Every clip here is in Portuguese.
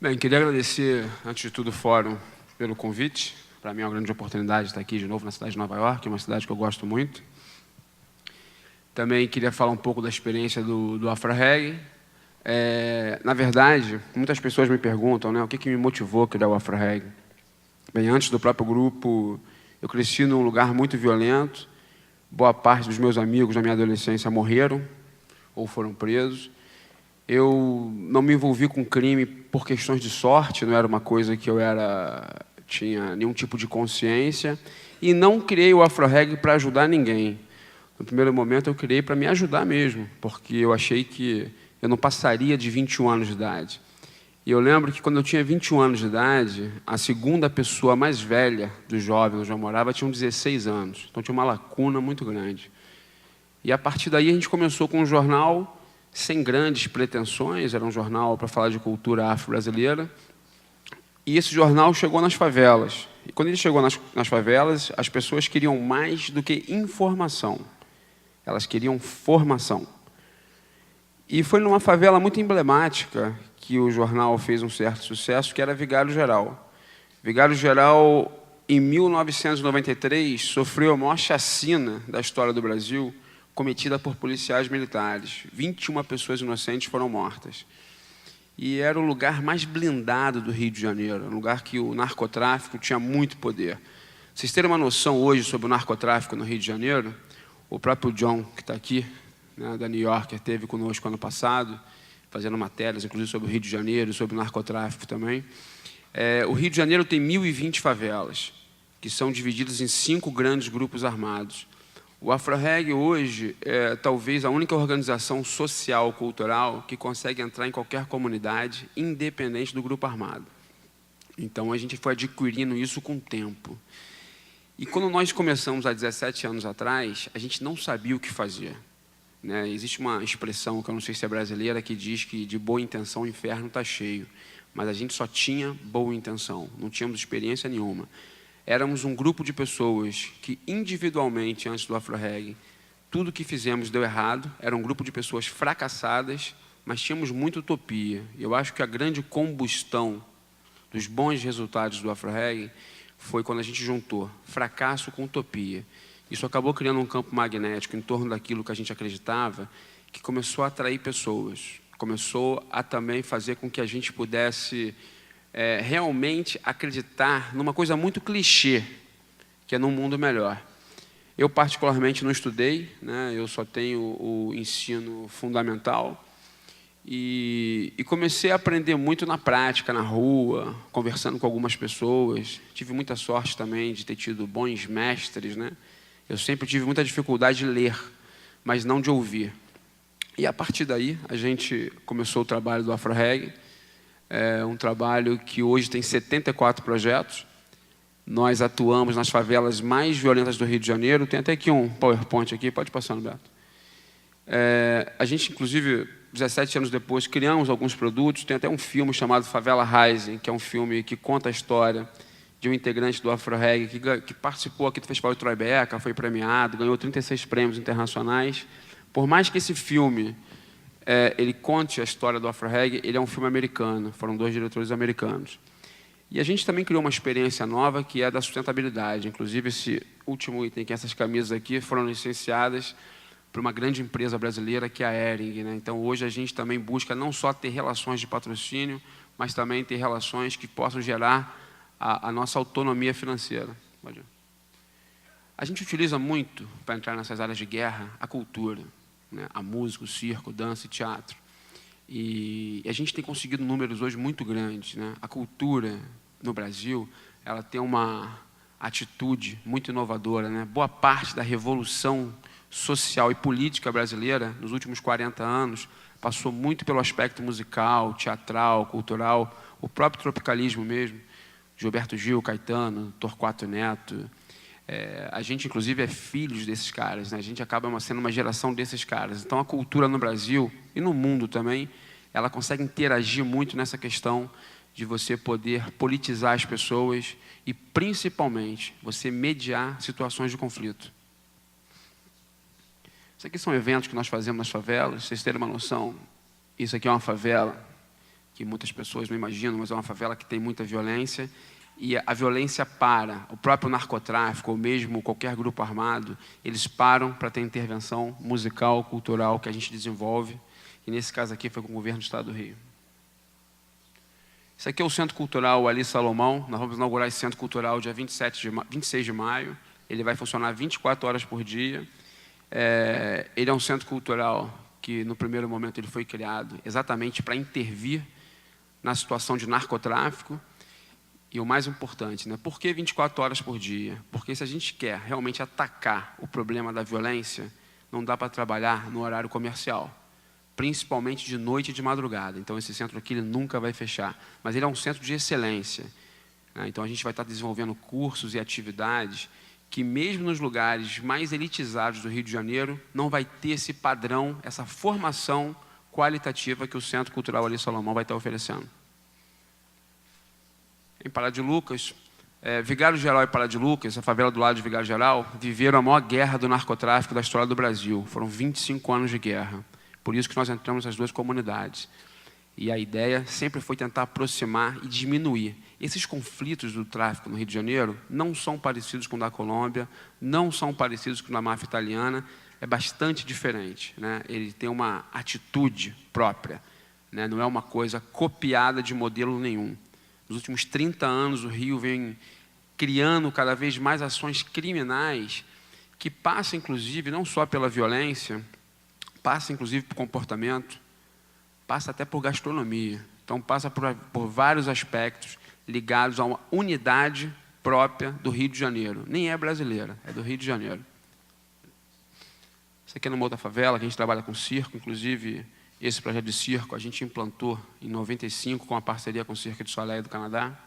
Bem, queria agradecer, antes de tudo, o Fórum pelo convite. Para mim é uma grande oportunidade estar aqui de novo na cidade de Nova York, uma cidade que eu gosto muito. Também queria falar um pouco da experiência do Afro-Reggae. Na verdade, muitas pessoas me perguntam, né, o que me motivou a criar o Afro-Reggae. Bem, antes do próprio grupo, eu cresci num lugar muito violento. Boa parte dos meus amigos na minha adolescência morreram ou foram presos. Eu não me envolvi com crime por questões de sorte, não era uma coisa que tinha nenhum tipo de consciência, e não criei o Afro-Reggae para ajudar ninguém. No primeiro momento eu criei para me ajudar mesmo, porque eu achei que eu não passaria de 21 anos de idade. E eu lembro que quando eu tinha 21 anos de idade, a segunda pessoa mais velha dos jovens onde eu morava tinha 16 anos, então tinha uma lacuna muito grande. E a partir daí a gente começou com um jornal sem grandes pretensões, era um jornal para falar de cultura afro-brasileira, e esse jornal chegou nas favelas. E quando ele chegou nas favelas, as pessoas queriam mais do que informação, elas queriam formação. E foi numa favela muito emblemática que o jornal fez um certo sucesso, que era Vigário Geral. Vigário Geral, em 1993, sofreu a maior chacina da história do Brasil, cometida por policiais militares. 21 pessoas inocentes foram mortas. E era o lugar mais blindado do Rio de Janeiro, um lugar que o narcotráfico tinha muito poder. Vocês terem uma noção hoje sobre o narcotráfico no Rio de Janeiro, o próprio John, que está aqui, né, da New Yorker, esteve conosco ano passado, fazendo matérias, inclusive sobre o Rio de Janeiro, sobre o narcotráfico também. O Rio de Janeiro tem 1.020 favelas, que são divididas em 5 grandes grupos armados. O Afro-Reggae hoje é talvez a única organização social, cultural, que consegue entrar em qualquer comunidade, independente do grupo armado. Então, a gente foi adquirindo isso com o tempo. E quando nós começamos há 17 anos atrás, a gente não sabia o que fazer. Né? Existe uma expressão, que eu não sei se é brasileira, que diz que de boa intenção o inferno está cheio. Mas a gente só tinha boa intenção, não tínhamos experiência nenhuma. Éramos um grupo de pessoas que, individualmente, antes do Afro-Reggae, tudo que fizemos deu errado, era um grupo de pessoas fracassadas, mas tínhamos muita utopia. Eu acho que a grande combustão dos bons resultados do Afro-Reggae foi quando a gente juntou fracasso com utopia. Isso acabou criando um campo magnético em torno daquilo que a gente acreditava, que começou a atrair pessoas, começou a também fazer com que a gente pudesse realmente acreditar numa coisa muito clichê, que é num mundo melhor. Eu, particularmente, não estudei, né? Eu só tenho o ensino fundamental, e comecei a aprender muito na prática, na rua, conversando com algumas pessoas. Tive muita sorte também de ter tido bons mestres, né? Eu sempre tive muita dificuldade de ler, mas não de ouvir. E, a partir daí, a gente começou o trabalho do Afro-Reggae, um trabalho que hoje tem 74 projetos. Nós atuamos nas favelas mais violentas do Rio de Janeiro. Tem até aqui um PowerPoint aqui, pode passar, Beto. A gente, inclusive, 17 anos depois, criamos alguns produtos. Tem até um filme chamado Favela Rising, que é um filme que conta a história de um integrante do Afro-Reggae que participou aqui do Festival de Tribeca, foi premiado, ganhou 36 prêmios internacionais. Por mais que esse filme ele conte a história do Afro-Reggae, ele é um filme americano, foram 2 diretores americanos. E a gente também criou uma experiência nova, que é a da sustentabilidade. Inclusive, esse último item, que essas camisas aqui, foram licenciadas por uma grande empresa brasileira, que é a Hering, né? Então, hoje a gente também busca não só ter relações de patrocínio, mas também ter relações que possam gerar a nossa autonomia financeira. A gente utiliza muito, para entrar nessas áreas de guerra, a cultura, né? A música, o circo, dança e teatro. E a gente tem conseguido números hoje muito grandes, né? A cultura no Brasil, ela tem uma atitude muito inovadora, né? Boa parte da revolução social e política brasileira, nos últimos 40 anos, passou muito pelo aspecto musical, teatral, cultural, o próprio tropicalismo mesmo. Gilberto Gil, Caetano, Torquato Neto. A gente, inclusive, é filhos desses caras, né? A gente acaba sendo uma geração desses caras. Então, a cultura no Brasil e no mundo também, ela consegue interagir muito nessa questão de você poder politizar as pessoas e, principalmente, você mediar situações de conflito. Isso aqui são eventos que nós fazemos nas favelas. Vocês terem uma noção, isso aqui é uma favela que muitas pessoas não imaginam, mas é uma favela que tem muita violência, e a violência para. O próprio narcotráfico, ou mesmo qualquer grupo armado, eles param para ter intervenção musical, cultural, que a gente desenvolve, e nesse caso aqui foi com o governo do Estado do Rio. Esse aqui é o Centro Cultural Ali Salomão. Nós vamos inaugurar esse Centro Cultural dia 26 de maio. Ele vai funcionar 24 horas por dia. Ele é um centro cultural que, no primeiro momento, ele foi criado exatamente para intervir na situação de narcotráfico. E o mais importante, né? Por que 24 horas por dia? Porque se a gente quer realmente atacar o problema da violência, não dá para trabalhar no horário comercial, principalmente de noite e de madrugada. Então, esse centro aqui ele nunca vai fechar. Mas ele é um centro de excelência, né? Então, a gente vai estar desenvolvendo cursos e atividades que, mesmo nos lugares mais elitizados do Rio de Janeiro, não vai ter esse padrão, essa formação qualitativa que o Centro Cultural Ali Salomão vai estar oferecendo. Em Pará de Lucas, Vigário Geral e Pará de Lucas, a favela do lado de Vigário Geral, viveram a maior guerra do narcotráfico da história do Brasil. Foram 25 anos de guerra. Por isso que nós entramos nas duas comunidades. E a ideia sempre foi tentar aproximar e diminuir. Esses conflitos do tráfico no Rio de Janeiro não são parecidos com o da Colômbia, não são parecidos com o da máfia italiana, é bastante diferente, né? Ele tem uma atitude própria, né? Não é uma coisa copiada de modelo nenhum. Nos últimos 30 anos, o Rio vem criando cada vez mais ações criminais que passam, inclusive, não só pela violência, passa, inclusive, por comportamento, passa até por gastronomia. Então, passa por vários aspectos ligados a uma unidade própria do Rio de Janeiro. Nem é brasileira, é do Rio de Janeiro. Isso aqui é numa outra favela, que a gente trabalha com circo, inclusive, esse projeto de circo a gente implantou em 95 com a parceria com o Cirque du Soleil do Canadá.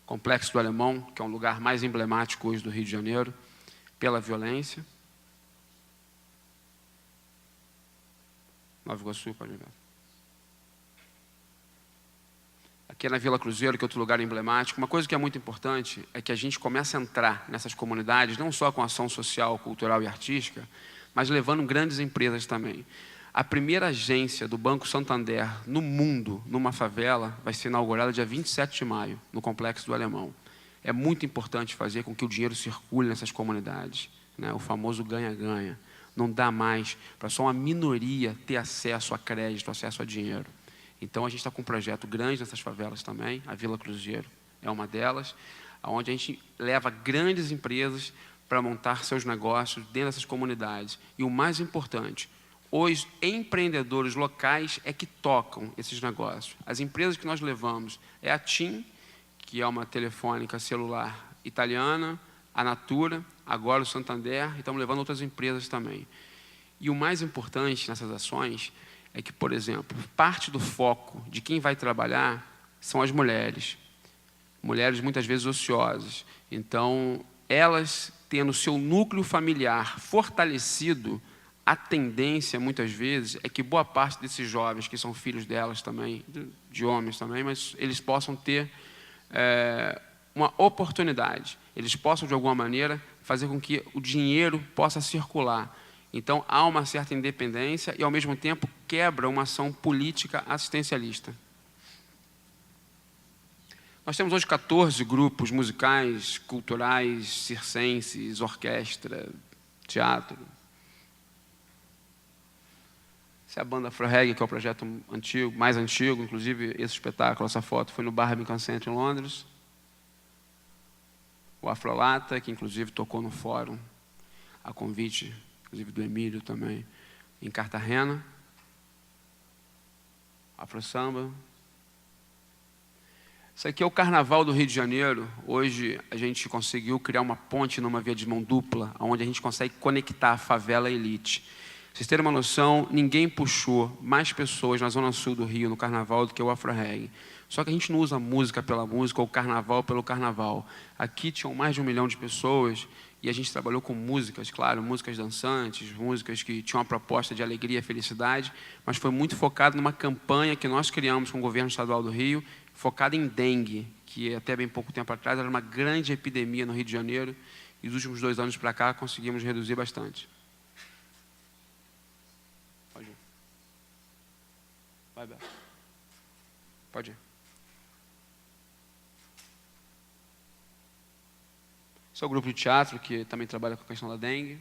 Complexo do Alemão, que é um lugar mais emblemático hoje do Rio de Janeiro, pela violência. Nova Iguaçu, pode ver. Aqui na Vila Cruzeiro, que é outro lugar emblemático. Uma coisa que é muito importante é que a gente comece a entrar nessas comunidades, não só com ação social, cultural e artística, mas levando grandes empresas também. A primeira agência do Banco Santander no mundo, numa favela, vai ser inaugurada dia 27 de maio, no Complexo do Alemão. É muito importante fazer com que o dinheiro circule nessas comunidades, né? O famoso ganha-ganha. Não dá mais para só uma minoria ter acesso a crédito, acesso a dinheiro. Então, a gente está com um projeto grande nessas favelas também, a Vila Cruzeiro é uma delas, onde a gente leva grandes empresas para montar seus negócios dentro dessas comunidades. E o mais importante, os empreendedores locais é que tocam esses negócios. As empresas que nós levamos é a TIM, que é uma telefônica celular italiana, a Natura, agora o Santander, e estamos levando outras empresas também. E o mais importante nessas ações é que, por exemplo, parte do foco de quem vai trabalhar são as mulheres. Mulheres muitas vezes ociosas. Então, elas tendo seu núcleo familiar fortalecido, a tendência, muitas vezes, é que boa parte desses jovens, que são filhos delas também, de homens também, mas eles possam ter uma oportunidade. Eles possam, de alguma maneira, fazer com que o dinheiro possa circular. Então, há uma certa independência e, ao mesmo tempo, quebra uma ação política assistencialista. Nós temos hoje 14 grupos musicais, culturais, circenses, orquestra, teatro. Essa é a banda Afro Reggae, que é o projeto antigo, mais antigo, inclusive esse espetáculo, essa foto, foi no Barbican Centre, em Londres. O Afrolata, que inclusive tocou no fórum, a convite, inclusive do Emílio também, em Cartagena. Afro Samba. Isso aqui é o Carnaval do Rio de Janeiro. Hoje a gente conseguiu criar uma ponte numa via de mão dupla, onde a gente consegue conectar a favela à elite. Vocês terem uma noção, ninguém puxou mais pessoas na zona sul do Rio no Carnaval do que o Afro Reggae. Só que a gente não usa música pela música ou carnaval pelo carnaval. Aqui tinham mais de 1 milhão de pessoas e a gente trabalhou com músicas, claro, músicas dançantes, músicas que tinham uma proposta de alegria e felicidade, mas foi muito focado numa campanha que nós criamos com o governo estadual do Rio, focada em dengue, que até bem pouco tempo atrás era uma grande epidemia no Rio de Janeiro, e dos últimos 2 anos para cá conseguimos reduzir bastante. Vai, Beto. Pode ir. Esse é o grupo de teatro que também trabalha com a questão da dengue.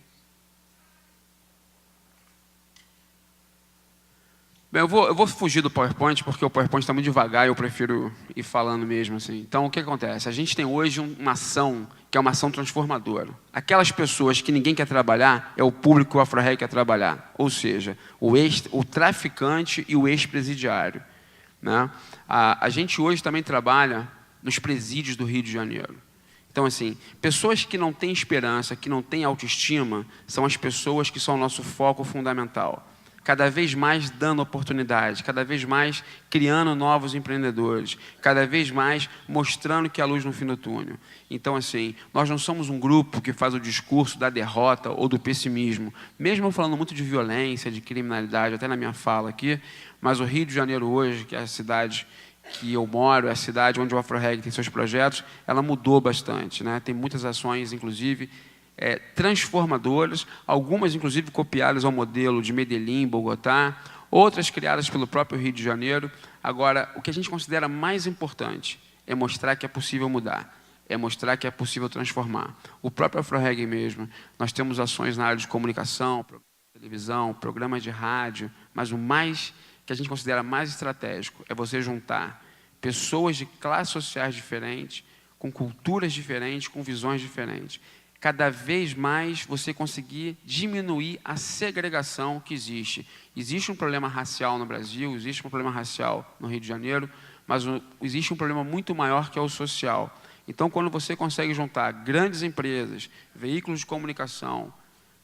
Bem, eu vou fugir do PowerPoint, porque o PowerPoint está muito devagar e eu prefiro ir falando mesmo assim. Então, o que acontece? A gente tem hoje uma ação que é uma ação transformadora. Aquelas pessoas que ninguém quer trabalhar é o público que o AfroReg quer trabalhar. Ou seja, o traficante e o ex-presidiário. Né? A gente hoje também trabalha nos presídios do Rio de Janeiro. Então, assim, pessoas que não têm esperança, que não têm autoestima, são as pessoas que são o nosso foco fundamental. Cada vez mais dando oportunidade, cada vez mais criando novos empreendedores, cada vez mais mostrando que há luz no fim do túnel. Então, assim, nós não somos um grupo que faz o discurso da derrota ou do pessimismo, mesmo falando muito de violência, de criminalidade, até na minha fala aqui, mas o Rio de Janeiro hoje, que é a cidade que eu moro, é a cidade onde o AfroReg tem seus projetos, ela mudou bastante, né? Tem muitas ações, inclusive, transformadoras, algumas inclusive copiadas ao modelo de Medellín, Bogotá, outras criadas pelo próprio Rio de Janeiro. Agora, o que a gente considera mais importante é mostrar que é possível mudar, é mostrar que é possível transformar. O próprio AfroReg mesmo, nós temos ações na área de comunicação, televisão, programas de rádio, mas o mais que a gente considera mais estratégico é você juntar pessoas de classes sociais diferentes, com culturas diferentes, com visões diferentes. Cada vez mais você conseguir diminuir a segregação que existe. Existe um problema racial no Brasil, existe um problema racial no Rio de Janeiro, mas existe um problema muito maior que é o social. Então, quando você consegue juntar grandes empresas, veículos de comunicação,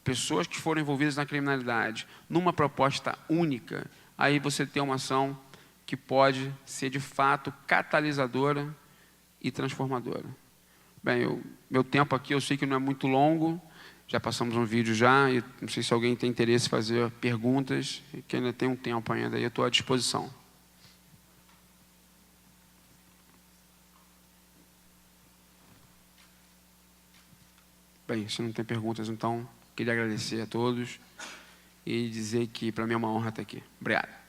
pessoas que foram envolvidas na criminalidade, numa proposta única, aí você tem uma ação que pode ser, de fato, catalisadora e transformadora. Bem, meu tempo aqui eu sei que não é muito longo, já passamos um vídeo já, e não sei se alguém tem interesse em fazer perguntas, que ainda tem um tempo ainda, e eu estou à disposição. Bem, se não tem perguntas, então, queria agradecer a todos e dizer que para mim é uma honra estar aqui. Obrigado.